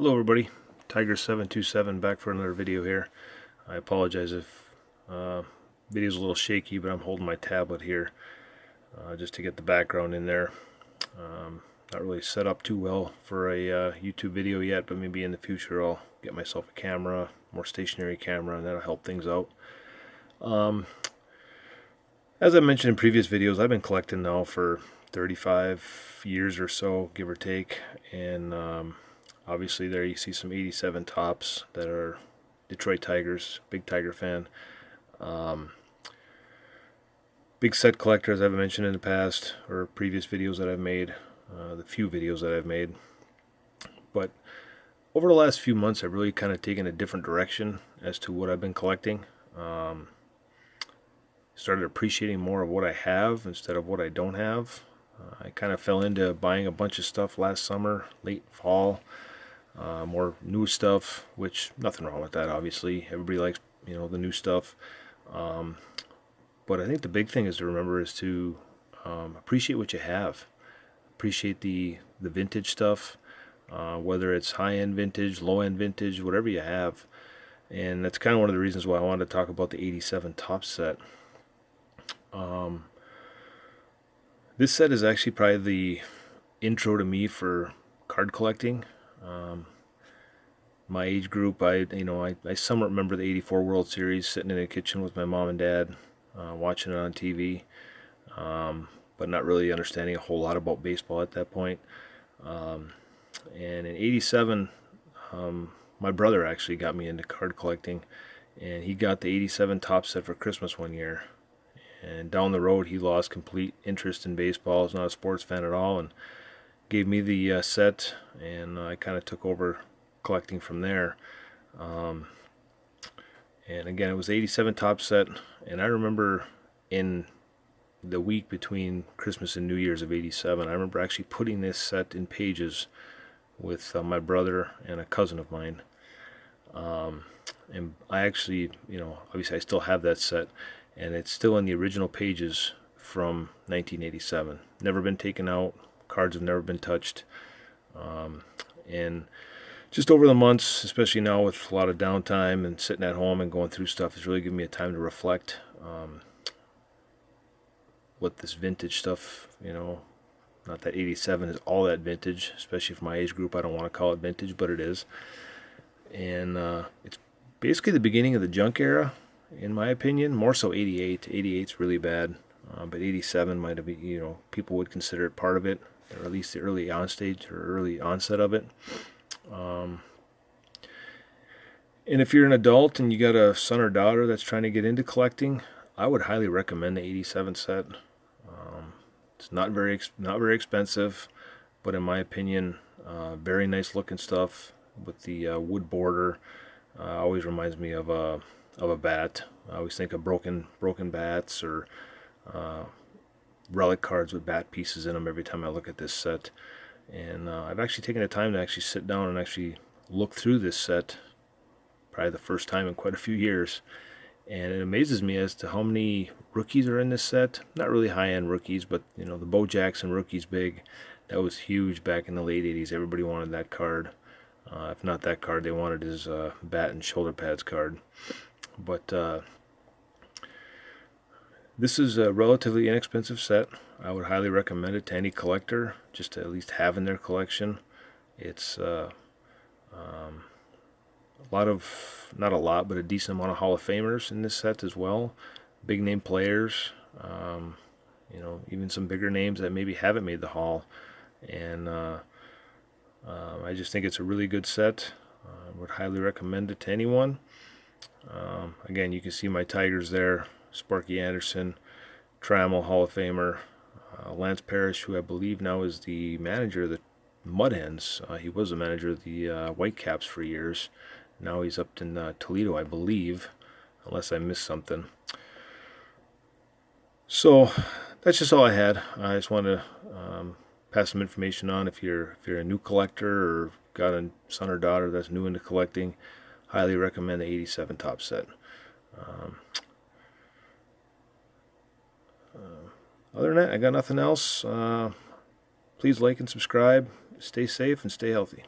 Hello everybody, Tiger727 back for another video here. I apologize if video's a little shaky, but I'm holding my tablet here just to get the background in there. Not really set up too well for a YouTube video yet, but maybe in the future I'll get myself a camera, more stationary camera, and that'll help things out. As I mentioned in previous videos, I've been collecting now for 35 years or so, give or take, and obviously there you see some 87 tops that are Detroit Tigers, big Tiger fan. Big set collector, as I've mentioned in the past, or previous videos that I've made, the few videos that I've made. But over the last few months, I've really kind of taken a different direction as to what I've been collecting. Started appreciating more of what I have instead of what I don't have. I kind of fell into buying a bunch of stuff last summer, late fall. More new stuff, which nothing wrong with that, obviously. Everybody likes, the new stuff. But I think the big thing is to remember is to appreciate what you have. Appreciate the vintage stuff, whether it's high-end vintage, low-end vintage, whatever you have. And that's kind of one of the reasons why I wanted to talk about the 87 top set. This set is actually probably the intro to me for card collecting. My age group, I somewhat remember the '84 World Series, sitting in the kitchen with my mom and dad, watching it on TV, but not really understanding a whole lot about baseball at that point. And in '87, my brother actually got me into card collecting, and he got the '87 top set for Christmas one year. And down the road, he lost complete interest in baseball. He's not a sports fan at all, and gave me the set, and I kind of took over collecting from there. And again, it was 87 top set, and I remember in the week between Christmas and New Year's of '87, I remember actually putting this set in pages with my brother and a cousin of mine. And I actually, obviously I still have that set, and it's still in the original pages from 1987. Never been taken out. Cards have never been touched. And just over the months, especially now with a lot of downtime and sitting at home and going through stuff, it's really given me a time to reflect what this vintage stuff, not that 87 is all that vintage, especially for my age group. I don't want to call it vintage, but it is. And it's basically the beginning of the junk era, in my opinion. More so 88. 88's really bad, but 87 might have been, people would consider it part of it, or at least the early on stage or early onset of it. And if you're an adult and you got a son or daughter that's trying to get into collecting, I would highly recommend the 87 set. It's not very expensive, but in my opinion, very nice looking stuff with the wood border. Always reminds me of a bat. I always think of broken bats or relic cards with bat pieces in them every time I look at this set. And I've actually taken the time to actually sit down and actually look through this set, probably the first time in quite a few years. And it amazes me as to how many rookies are in this set. Not really high-end rookies, but the Bo Jackson rookie's big. That was huge back in the late 80s. Everybody wanted that card. If not that card, they wanted his bat and shoulder pads card. But this is a relatively inexpensive set. I would highly recommend it to any collector, just to at least have in their collection. It's a lot of, not a lot, but a decent amount of Hall of Famers in this set as well. Big name players, even some bigger names that maybe haven't made the Hall. And I just think it's a really good set. I would highly recommend it to anyone. Again, you can see my Tigers there. Sparky Anderson, Trammell, Hall of Famer. Lance Parrish, who I believe now is the manager of the Mud Hens. He was the manager of the Whitecaps for years. Now he's up in Toledo, I believe, unless I missed something. So that's just all I had. I just wanted to pass some information on. If you're a new collector or got a son or daughter that's new into collecting, highly recommend the 87 top set. Other than that, I got nothing else. Please like and subscribe. Stay safe and stay healthy.